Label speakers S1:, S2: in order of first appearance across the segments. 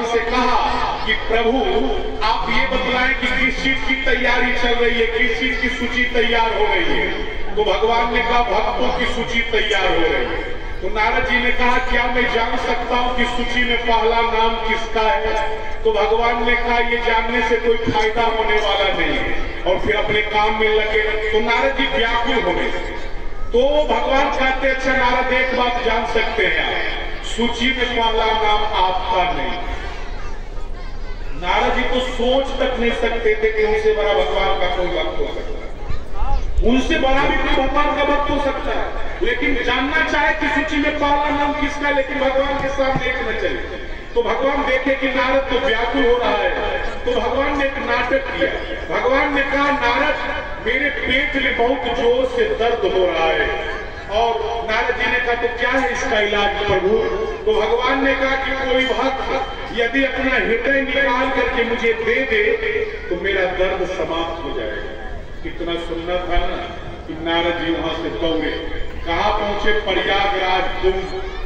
S1: से कहा कि प्रभु आप ये बतलाएं कि किस चीज की तैयारी चल रही है, किस चीज की सूची तैयार हो रही है। तो भगवान ने कहा भक्तों की सूची तैयार हो रही है। तो नारद जी ने कहा क्या मैं जान सकता हूं कि सूची में पहला नाम किसका है? तो भगवान ने कहा ये जानने से कोई फायदा होने वाला नहीं है, और फिर अपने काम में लगे। तो नारद जी व्याकुल हो गए। तो भगवान कहते अच्छा नारद एक बात जान सकते हैं आप, सूची में पहला नाम आपका नहीं। नारद जी तो सोच तक नहीं सकते थे कि उनसे बड़ा भगवान का कोई भक्त हो सकता है, उनसे बड़ा भी कोई भगवान का भक्त हो सकता है, लेकिन जानना चाहे कि सूची में पहला नाम किसका, लेकिन भगवान के सामने एक न चले। तो भगवान देखे कि नारद तो व्याकुल हो रहा है, तो भगवान ने एक नाटक किया। भगवान ने कहा नारद मेरे पेट में बहुत जोर से दर्द हो रहा है। और नारद जी ने कहा तो क्या है इसका इलाज प्रभु? तो भगवान ने कहा कि कोई भक्त यदि अपना हृदय निकाल करके मुझे दे दे तो मेरा दर्द समाप्त हो जाएगा। कितना सुनना था ना कि नारद जी वहां से दौड़े, कहां पहुंचे? प्रयागराज कुंभ।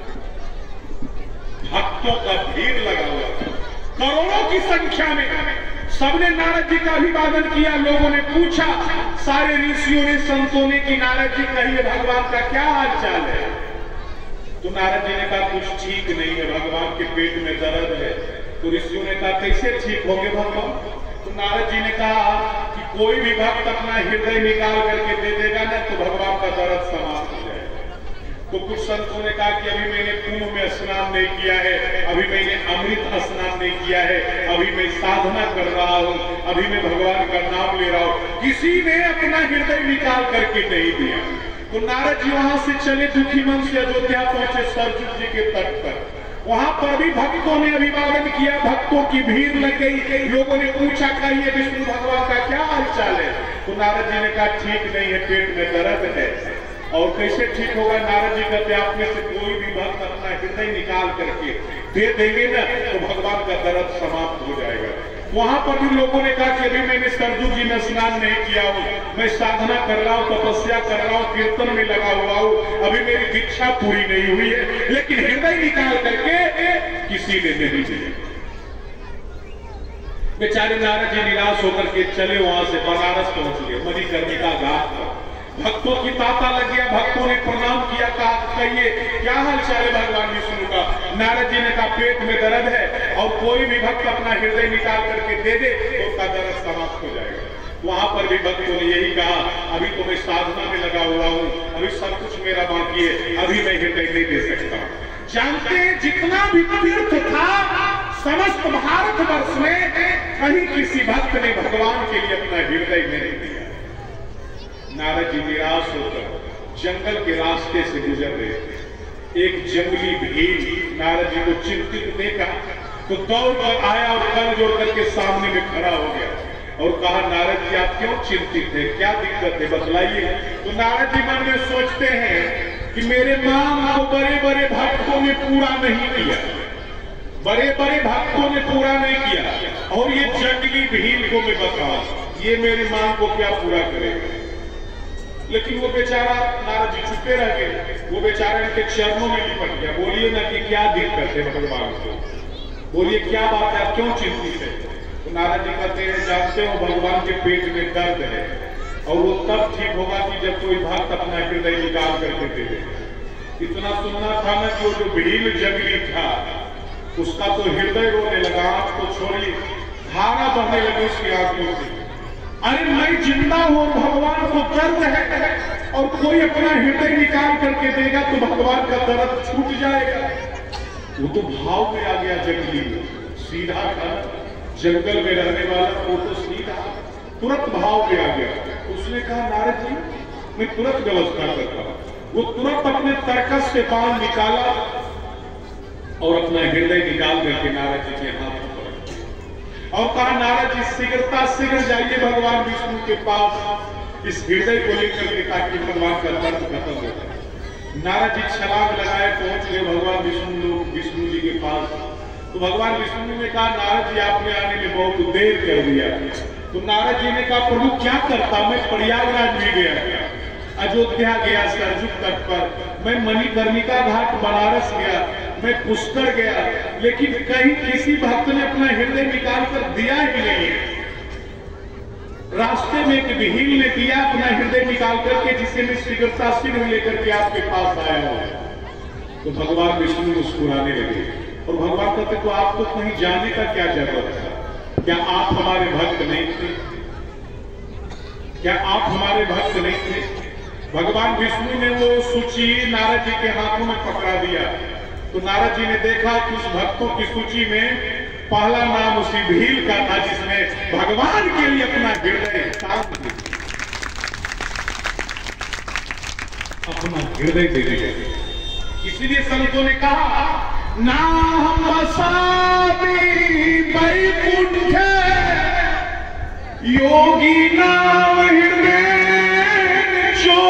S1: भक्तों का भीड़ लगा हुआ था करोड़ों की संख्या में। सबने नारद जी का अभिवादन किया। लोगों ने पूछा, सारे ऋषियों ने, संतों ने कि नारद जी कहिए भगवान का क्या हाल चाल है? तो नारद जी ने कहा कुछ ठीक नहीं है, भगवान के पेट में दर्द है। तो ऋषियों ने कहा कैसे ठीक होंगे भगवान? तो नारद जी ने कहा कि कोई भी भक्त अपना हृदय निकाल करके दे देगा ना तो भगवान का दर्द समाप्त हो जाएगा। तो कुछ संतों ने कहा कि अभी मैंने कुंभ में स्नान नहीं किया है, अभी मैंने अमृत स्नान नहीं किया है, अभी मैं साधना कर रहा हूँ, अभी मैं भगवान का नाम ले रहा हूँ, किसी ने अपना हृदय निकाल करके नहीं दिया। तो नारद जी वहां से चले, दुखी मन से अयोध्या पहुंचे सरजू जी के तट पर। वहां पर भी भक्तों ने अभिवादन किया, भक्तों की भीड़ लग गई। लोगों ने पूछा कहिए विष्णु भगवान का क्या हाल चाल है? तो नारद जी ने कहा ठीक नहीं है, पेट में दर्द है। और कैसे ठीक होगा? नारद जी कहते आप में से कोई भी भक्त अपना हृदय निकाल करके दे देंगे ना तो भगवान का दर्द समाप्त हो जाएगा। वहां पर भी लोगों ने कहा कि अभी मैंने सरजू जी में स्नान नहीं किया हूँ, मैं साधना कर रहा हूँ, तपस्या कर रहा हूँ, कीर्तन में लगा हुआ हूँ, अभी मेरी दीक्षा पूरी नहीं हुई है, लेकिन हृदय निकाल करके किसी ने नहीं दिया। बेचारे नारद जी निराश होकर के चले, वहां से बनारस पहुंच गए, मणिकर्णिका घाट पर। भक्तों की तांता लग गया, भक्तों ने प्रणाम किया, कहा कहिए क्या हाल चाल है भगवान विष्णु का? नारद जी ने कहा पेट में दर्द है, और कोई भी भक्त अपना हृदय निकाल करके दे दे तो उसका दर्द समाप्त हो जाएगा। वहां पर भी भक्तों ने यही कहा अभी तो मैं साधना में लगा हुआ हूँ, अभी सब कुछ मेरा बाकी है, अभी मैं हृदय नहीं दे सकता। जानते हैं जितना भी तीर्थ था समस्त भारतवर्ष में कहीं किसी भक्त ने भगवान के लिए अपना हृदय नहीं दिया। नारद जी निराश होकर जंगल के रास्ते से गुजर रहे थे। एक जंगली भीड़ नारद जी को चिंतित देखा तो दौड़ कर आया और कर जोड़ करके सामने में खड़ा हो गया और कहा नारद जी आप क्यों चिंतित है, क्या दिक्कत है बताइए। तो नारद जी मन में सोचते हैं कि मेरे मांग को बड़े बड़े भक्तों ने पूरा नहीं किया, बड़े बड़े भक्तों ने पूरा नहीं किया, और ये जंगली भीड़ को मैं बताऊं ये मेरी मांग को क्या पूरा करेगा। लेकिन वो बेचारा नारद जी चुपे रह गए, वो बेचारा इनके चरणों में लिपट गया। बोलिए ना कि क्या दिक्कत है भगवान को, बोलिए क्या बात है, आप क्यों चिंतित है? तो नारद जी कहते हैं जानते हो भगवान के पेट में दर्द है, और वो तब ठीक होगा कि जब कोई भक्त अपना हृदय निकाल करके दे दे। इतना सुनना था ना कि वो जो भीड़ जंगली था उसका तो हृदय रोने लगा, आंख को छोड़ी धारा बहने लगी उसकी आंखों से। अरे मैं जिंदा हूं, भगवान को दर्द है, और कोई अपना हृदय निकाल करके देगा तो भगवान का दर्द छूट जाएगा। वो तो भाव में आ गया जंगली, सीधा था, जंगल में रहने वाला वो तो सीधा तुरंत भाव में आ गया। उसने कहा नारद जी मैं तुरंत व्यवस्था करता हूं। वो तुरंत अपने तरकस से पान निकाला और अपना हृदय निकाल करके नारद जी के हाथ और कहा नारद जी शीघ्र जाइए भगवान विष्णु के पास इस हृदय को लेकर के ताकि भगवान का दर्द खत्म हो जाए। नारद जी छलांग लगाए पहुंच गए भगवान विष्णु जी के पास। तो भगवान विष्णु ने कहा नारद जी आपने आने में बहुत देर कर दिया। तो नारद जी ने कहा प्रभु क्या करता, मैं प्रयागराज भी गया, अयोध्या गया, सरजू तट पर, मैं मणिकर्णिका घाट बनारस गया, मैं पुष्कर गया, लेकिन कहीं किसी भक्त ने अपना हृदय निकाल कर दिया ही नहीं है। रास्ते में एक भील ने दिया अपना हृदय निकाल करके, जिसे मैं शीघ्रता शीघ्र लेकर के आपके पास आया हूं। तो भगवान विष्णु मुस्कुराने लगे और भगवान कहते तो आपको कहीं जाने का क्या जरूरत था? क्या आप हमारे भक्त नहीं थे? क्या आप हमारे भक्त नहीं थे? भगवान विष्णु ने वो सूची नारद जी के हाथों में पकड़ा दिया। तो नारद जी ने देखा कि उस भक्तों की सूची में पहला नाम उसी भील का था, जिसने भगवान के लिए अपना हृदय दे दिया। इसलिए संतों ने कहा, नाम वैकुंठ योगी नाम हृदय जो।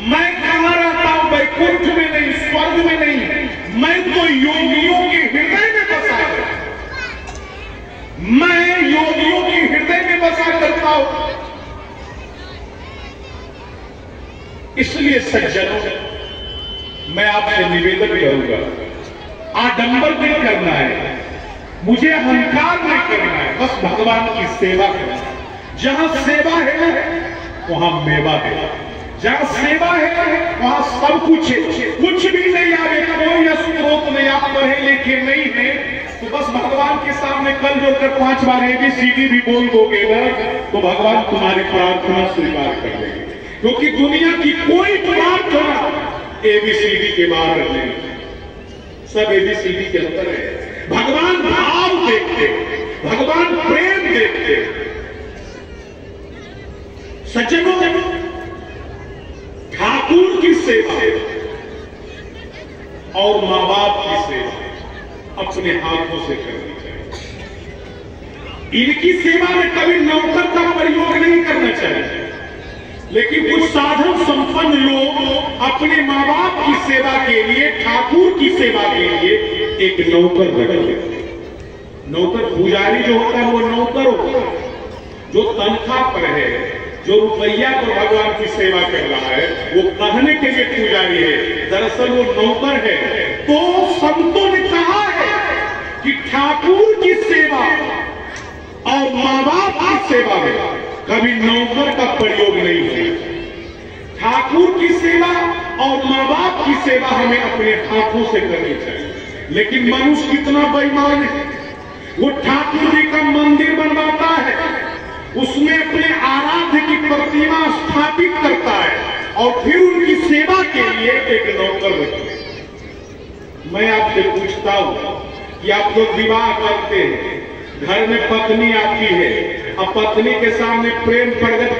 S1: मैं कहां रहता हूं? वैकुंठ में नहीं, स्वर्ग में नहीं, मैं तो योगियों के हृदय में बसा करता हूं। मैं योगियों के हृदय में बसा करता हूं। इसलिए सज्जनों, मैं आपसे निवेदन करूंगा, आडंबर नहीं करना है, मुझे अहंकार नहीं करना है, बस भगवान की सेवा करना है। जहां सेवा है वहां मेवा है, जहां सेवा है वहां सब कुछ है। कुछ भी नहीं आवे, कोई स्त्रोत नहीं, आप पढ़े लिखे नहीं है तो बस भगवान के सामने कल जोड़कर 5 बार ABCD भी बोल दोगे ना, तो भगवान तुम्हारी प्रार्थना स्वीकार कर लेंगे। क्योंकि दुनिया की कोई प्रार्थना ABCD के बाहर नहीं, सब ABCD के अंदर है। भगवान भाव देखते, भगवान प्रेम देखते। सज्जनों, ठाकुर की सेवा और मां बाप की सेवा अपने हाथों से करनी चाहिए। इनकी सेवा में कभी नौकर का प्रयोग नहीं करना चाहिए। लेकिन कुछ साधन संपन्न लोग अपने माँ बाप की सेवा के लिए, ठाकुर की सेवा के लिए एक नौकर रख लेते हैं। नौकर पुजारी जो होता है वो नौकर होता है, जो तनख्वाह पर है, जो रुपया पर भगवान की सेवा कर रहा है, वो कहने के लिए पुजारी है, दरअसल वो नौकर है। तो संतों ने कहा है कि ठाकुर की सेवा और माँ बाप की सेवा में कभी नौकर का प्रयोग नहीं है। ठाकुर की सेवा और माँ बाप की सेवा हमें अपने हाथों से करनी चाहिए। लेकिन मनुष्य कितना बेईमान है, वो ठाकुर जी का मंदिर बनवाता है, उसमें अपने आराध्य की प्रतिमा स्थापित करता है और फिर उनकी सेवा के लिए एक नौकर रखते हैं। मैं आपसे पूछता हूं कि आप लोग विवाह करते हैं, घर में पत्नी आती है, अब पत्नी के सामने प्रेम प्रकट